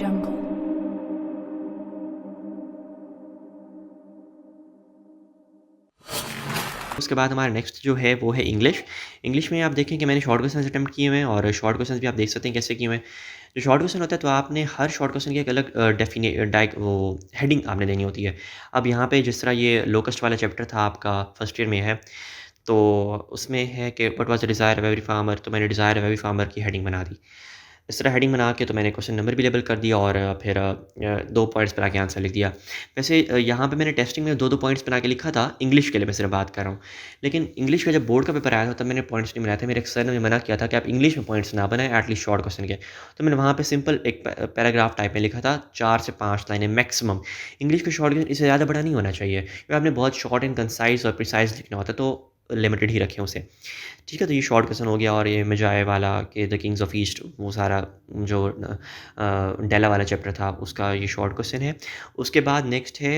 jungle. उसके बाद हमारा नेक्स्ट जो है वो है इंग्लिश। इंग्लिश में आप देखें कि मैंने शॉर्ट क्वेश्चंस अटेम्प्ट किए हुए हैं और शॉर्ट क्वेश्चंस भी आप देख सकते हैं कैसे किए हुए हैं। जो शॉर्ट क्वेश्चन होता है तो आपने हर शॉर्ट क्वेश्चन की एक अलग डेफिने डाइक वो हेडिंग आपने देनी होती है। अब यहाँ पे जिस तरह ये लोकस्ट वाला चैप्टर था आपका फर्स्ट ईयर में है, तो उसमें है कि what was the desire of every farmer, तो मैंने डिज़ायर ऑफ एवरी फार्मर की हेडिंग बना दी। इस तरह हेडिंग बना के तो मैंने क्वेश्चन नंबर भी लेबल कर दिया और फिर 2 पॉइंट्स पर आके आंसर लिख दिया। वैसे यहाँ पे मैंने टेस्टिंग में 2-2 पॉइंट्स बना के लिखा था, इंग्लिश के लिए मैं सिर्फ बात कर रहा हूँ। लेकिन इंग्लिश का जब बोर्ड का पेपर आया था तब मैंने पॉइंट्स नहीं बनाए थे। मेरे एक सर ने मुझे मना किया था कि आप इंग्लिश में पॉइंट्स ना बनाएँ एटलीस्ट शॉर्ट क्वेश्चन के। तो मैंने वहाँ पे सिंपल एक पैराग्राफ टाइप में लिखा था, 4 से 5 लाइनें मैक्सिमम। इंग्लिश का शॉर्ट क्वेश्चन इससे ज़्यादा बड़ा नहीं होना चाहिए, क्योंकि आपने बहुत शॉर्ट एंड कंसाइज़ और प्रिसाइज़ लिखना होता है, तो लिमिटेड ही रखें उसे। ठीक है, तो ये शॉर्ट क्वेश्चन हो गया और ये मिर्ज़ाए वाला कि द किंग्स ऑफ ईस्ट वो सारा जो डेला वाला चैप्टर था उसका ये शॉर्ट क्वेश्चन है। उसके बाद नेक्स्ट है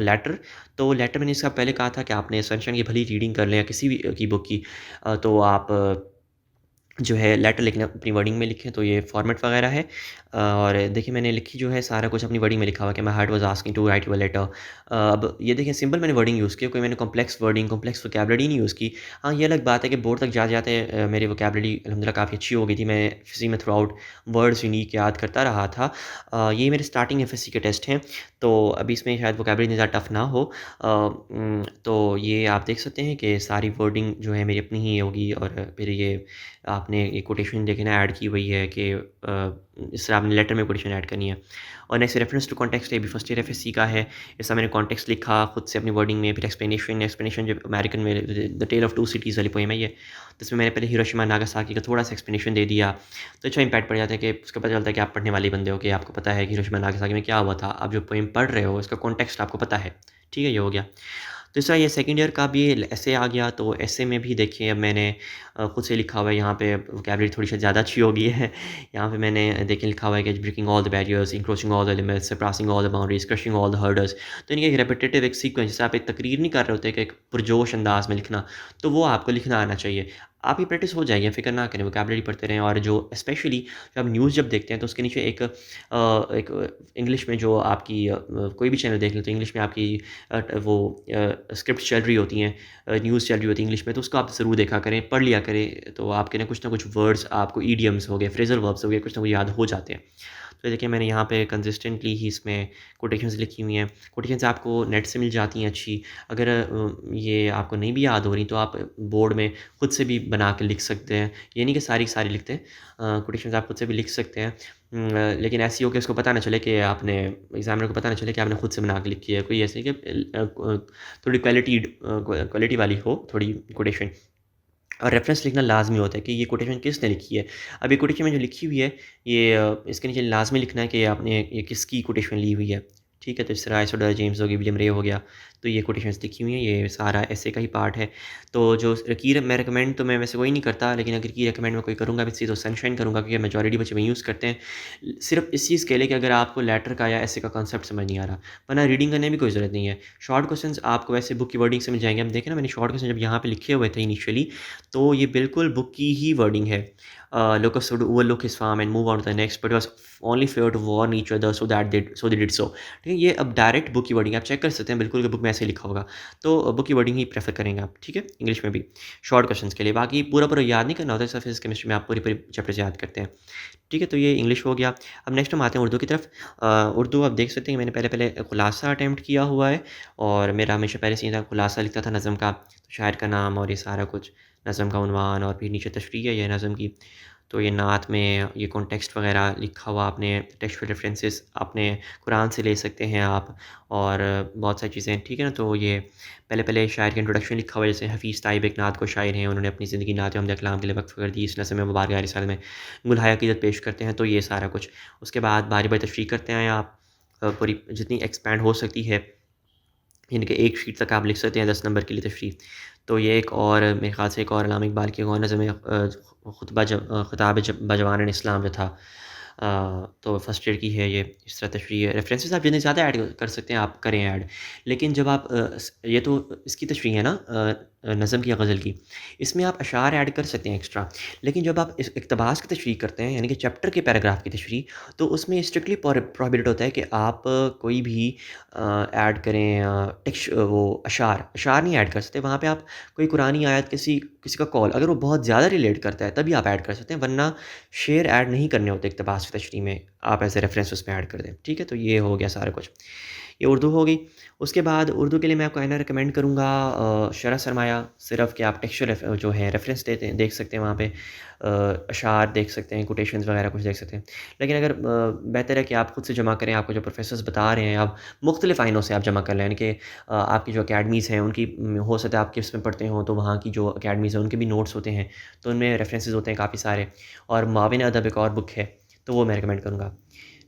लेटर। तो लेटर मैंने इसका पहले कहा था कि आपने सनशाइन की भली रीडिंग कर लें या किसी भी की बुक की, तो आप जो है लेटर लिखना अपनी वर्डिंग में लिखें, तो ये फॉर्मेट वगैरह है। और देखिए मैंने लिखी जो है सारा कुछ अपनी वर्डिंग में लिखा हुआ है कि my heart was asking to write you a letter. अब ये देखिए सिंपल मैंने वर्डिंग यूज़ की, कोई मैंने कॉम्प्लेक्स वर्डिंग, कॉम्प्लेक्स वोकैबुलरी नहीं यूज़ की। हाँ, ये अलग बात है कि बोर्ड तक जाते मेरी वोकैबुलरी अल्हम्दुलिल्लाह काफ़ी अच्छी हो गई थी। मैं एफएससी में थ्रू आउट वर्ड्स यूनिक याद करता रहा था। ये मेरे स्टार्टिंग एफएससी के टेस्ट हैं, तो अभी इसमें शायद वोकैबुलरी इतनी ज़्यादा टफ ना हो। तो ये आप देख सकते हैं कि सारी वर्डिंग जो है मेरी अपनी ही होगी और फिर ये आपने एक कोटेशन देखिए ना ऐड की हुई है कि इस तरह आपने लेटर में कोटेशन ऐड करनी है। और नेक्स्ट रेफरेंस टू कॉन्टेक्स्ट, ये भी फर्स्ट ईयर एफएससी का है। इसका मैंने कॉन्टेक्स्ट लिखा खुद से अपनी वर्डिंग में, फिर एक्सप्लेनेशन जो अमेरिकन में the tale of two cities वाली पोएम है ये, तो इसमें मैंने पहले हिरोशिमा नागासाकी का थोड़ा सा एक्सप्लेनेशन दे दिया, तो अच्छा इम्पैक्ट पड़ जाता है कि उसका पता चलता है कि आप पढ़ने वाले बंदे हो, कि आपको पता है कि हिरोशिमा नागासाकी में क्या हुआ था। आप जो पोएम पढ़ रहे हो इसका कॉन्टेक्स्ट आपको पता है। ठीक है, ये हो गया। तो इस तरह ये सेकंड ईयर का भी एसे आ गया, तो एसे में भी देखिए अब मैंने खुद से लिखा हुआ है, यहाँ पे वोकैबुलरी थोड़ी सी ज़्यादा अच्छी हो गई है। यहाँ पे मैंने देखिए लिखा हुआ है कि breaking all the barriers, encroaching all the limits, surpassing all the boundaries, crushing all the hurdles. तो इनके एक रेपिटेटिव एक सीक्वेंस, जैसे आप एक तकरीर नहीं कर रहे होते कि एक पुरजोश अंदाज में लिखना, तो वो आपको लिखना आना चाहिए। आपकी प्रैक्टिस हो जाएगी, फ़िक्र ना करें, वोकैबुलरी पढ़ते रहें। और जो स्पेशली जब आप न्यूज़ जब देखते हैं तो उसके नीचे एक इंग्लिश में जो आपकी कोई भी चैनल देख लें तो इंग्लिश में आपकी वो स्क्रिप्ट चल रही होती हैं, न्यूज़ चल रही होती है इंग्लिश में, तो उसको आप ज़रूर देखा करें, पढ़ लिया करें, तो आपके ना कुछ वर्ड्स आपको ईडियम्स हो गए, फ्रेज़ल वर्ब्स हो गए, कुछ ना कुछ याद हो जाते हैं। तो देखिए मैंने यहाँ पे कंसिस्टेंटली ही इसमें कोटेशंस लिखी हुई हैं। कोटेशंस आपको नेट से मिल जाती हैं अच्छी। अगर ये आपको नहीं भी याद हो रही तो आप बोर्ड में खुद से भी बना के लिख सकते हैं। ये नहीं कि सारी की सारी लिखते हैं, कोटेशंस आप खुद से भी लिख सकते हैं। लेकिन ऐसी हो कि उसको पता ना चले कि आपने एग्ज़ामिनर को पता ना चले कि आपने खुद से बना के लिखी है। कोई ऐसे कि थोड़ी क्वालिटी वाली हो थोड़ी कोटेशन। और रेफ़रेंस लिखना लाज़मी होता है कि ये कोटेशन किसने लिखी है। अब ये कोटेशन में जो लिखी हुई है, ये इसके नीचे लाज़मी लिखना है कि आपने ये किसकी कोटेशन ली हुई है। ठीक है? तो इस तरह आइसोडर जेम्स हो गई, विलियम रे हो गया, तो ये कोटेशंस लिखी हुई हैं, ये सारा एसे का ही पार्ट है। तो जो की मैं रिकमेंड तो मैं वैसे कोई नहीं करता, लेकिन अगर की रिकमेंड मैं कोई करूँगा भी तो सनशाइन करूँगा, क्योंकि मेजॉरिटी बच्चे वही यूज़ करते हैं। सिर्फ़ इस चीज़ के लिए कि अगर आपको लेटर का या एसे का कॉन्सेप्ट समझ नहीं आ रहा, वरना रीडिंग करने की कोई ज़रूरत नहीं है। शॉर्ट क्वेश्चन्स आपको वैसे बुक की वर्डिंग से मिल जाएँगे। अब देखें ना, मैंने शॉर्ट क्वेश्चन जब यहाँ पे लिखे हुए थे इनिशियली, तो ये बिल्कुल बुक की ही वर्डिंग है। Lucas would overlook his farm and move on to the next, but it was only fair to warn each other so they did so. ठीक है, ये अब डायरेक्ट बुक की वर्डिंग आप चेक कर सकते हैं बिल्कुल कि बुक में ऐसे लिखा होगा, तो बुक की वर्डिंग ही प्रेफर करेंगे आप। ठीक है, इंग्लिश में भी शॉर्ट क्वेश्चंस के लिए। बाकी पूरा पूरा याद नहीं करना होता है, फिजिक्स केमिस्ट्री में आप पूरी पूरी चैप्टर्स याद करते हैं। ठीक है, तो ये इंग्लिश हो गया। अब नेक्स्ट हम आते हैं उर्दू की तरफ। उर्दू आप देख सकते हैं मैंने पहले पहले खुलासा अटैम्प्ट किया हुआ है, और मेरा हमेशा पहले से ही था, खुलासा लिखता था नज़म का, तो शायर का नाम और ये सारा कुछ, नज़म का उन्वान और फिर नीचे तशरीह है ये नज़म की। तो ये नात में ये कॉन्टेक्स्ट वगैरह लिखा हुआ, आपने टेक्सचुअल रेफरेंसेस अपने कुरान से ले सकते हैं आप, और बहुत सारी चीज़ें। ठीक है ना, तो ये पहले पहले शायर का इंट्रोडक्शन लिखा हुआ है, जैसे हफ़ीज़ ताइब एक नात को शायर हैं, उन्होंने अपनी ज़िंदगी नात हमद कलाम के लिए वक्फ़ कर दी, इस नज़्म में मुबारक रिसाले में गुलहाया अक़ीदत पेश करते हैं, तो ये सारा कुछ। उसके बाद बारी बारी तशरीह करते हैं आप, पूरी जितनी एक्सपैंड हो सकती है, इनके एक शीट तक आप लिख सकते हैं 10 नंबर के लिए तशरीह। तो ये एक और मेरे ख़्याल से एक और अल्लामा इक़बाल की एक और नज़म है, ख़िताब बजवान इस्लाम जो था, तो फर्स्ट ईयर की है ये। इस तरह तशरीह रेफरेंसेस आप जितने ज़्यादा ऐड कर सकते हैं आप करें ऐड। लेकिन जब आप ये तो इसकी तशरीह है ना, नज़म की या गज़ल की, इसमें आप अशार ऐड कर सकते हैं एक्स्ट्रा। लेकिन जब आप इस इक़्तिबास की तशरीह करते हैं, यानी कि चैप्टर के पैराग्राफ की तशरीह, तो उसमें स्ट्रिक्टली प्रोहिबिटेड होता है कि आप कोई भी ऐड करें वो अशार अशार नहीं ऐड कर सकते। वहाँ पे आप कोई कुरानी आयत, किसी किसी का कौल, अगर वो बहुत ज़्यादा रिलेट करता है, तभी आप ऐड कर सकते हैं, वरना शेर ऐड नहीं करने होते इक़्तिबास की तशरीह में। आप ऐसे रेफ़रेंस उसमें ऐड कर दें, ठीक है? तो ये हो गया सारा कुछ। ये उर्दू हो गई। उसके बाद उर्दू के लिए मैं आपको है ना रिकमेंड करूँगा शरह सरमाया, सिर्फ़ कि आप टेक्सचुअल जो है रेफ़रेंस देते हैं, देख सकते हैं वहाँ पे। अशार देख सकते हैं, कोटेशंस वगैरह कुछ देख सकते हैं। लेकिन अगर बेहतर है कि आप खुद से जमा करें, आपको जो प्रोफ़ेसर्स बता रहे हैं, आप मुख्तलिफ़ आइनों से आप जमा कर लें, यानी कि आपकी जो अकेडमीज़ हैं, उनकी हो सकता है आप किस में पढ़ते हों, तो वहाँ की जो अकेडमीज़ हैं, उनके भी नोट्स होते हैं, तो उनमें रेफ़रेंसेस होते हैं काफ़ी सारे। और माविन अदब एक और बुक है, तो वो मैं रिकमेंड करूँगा।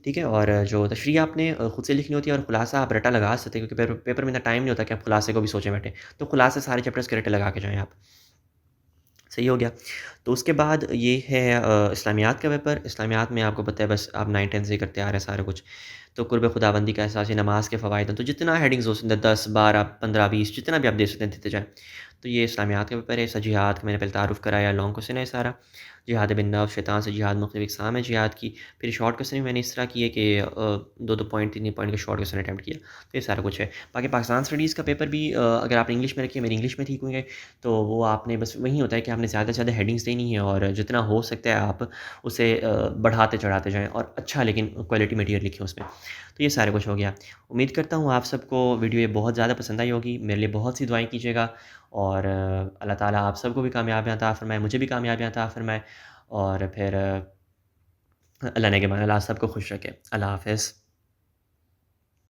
ठीक है? और जो तशरीह आपने खुद से लिखनी होती है, और खुलासा आप रटा लगा सकते हैं, क्योंकि पेपर पेपर में इतना टाइम नहीं होता कि आप खुलासे को भी सोचें बैठें। तो खुलासे सारे चैप्टर्स के रटे लगा के जाएँ आप। सही हो गया। तो उसके बाद ये है इस्लामियात का पेपर। इस्लामियात में आपको पता है, बस आप 9-10 से ही करते आ रहे हैं सारा कुछ। तो कुर्ब खुदाबंदी का एहसास, ये नमाज़ के फ़वाइद हैं, तो जितना हेडिंग्स हो सकते हैं 10, 12, 15, 20 जितना भी आप दे सकते हैं देते जाएँ। तो ये इस्लामियात का पेपर है। इसका जिहाद का मैंने पहले तारुफ़ कराया, लॉन्ग क्वेश्चन है सारा। जिहाद बिन नफ़्स, शैतान से जिहाद, मुख्तलिफ़ अक़साम है जिहाद की। फिर शॉर्ट क्वेश्चन भी मैंने इस तरह किए कि 2-2 पॉइंट, 3-3 पॉइंट के शॉर्ट क्वेश्चन अटेम्प्ट किया। तो ये सारा कुछ है। बाकी पाकिस्तान स्टडीज़ का पेपर भी अगर आपने इंग्लिश में रखी है, मेरी इंग्लिश में ठीक होंगे, तो वो आपने बस वही होता है कि आपने ज़्यादा से ज़्यादा हेडिंग्स देनी है, और जितना हो सकता है आप उसे बढ़ाते चढ़ाते जाएँ, और अच्छा लेकिन क्वालिटी मटीरियल लिखें उसमें। तो ये सारा कुछ हो गया। उम्मीद करता हूँ आप सबको वीडियो ये बहुत ज़्यादा पसंद आई होगी। मेरे लिए बहुत सी दुआएँ कीजिएगा, और अल्लाह ताला आप सबको भी कामयाबियाँ अता फ़रमाए, मुझे भी कामयाबियाँ अता फ़रमाए, और फिर अल्लाह ने के मान अल्लाह सबको खुश रखे। अल्लाह हाफ़िज़।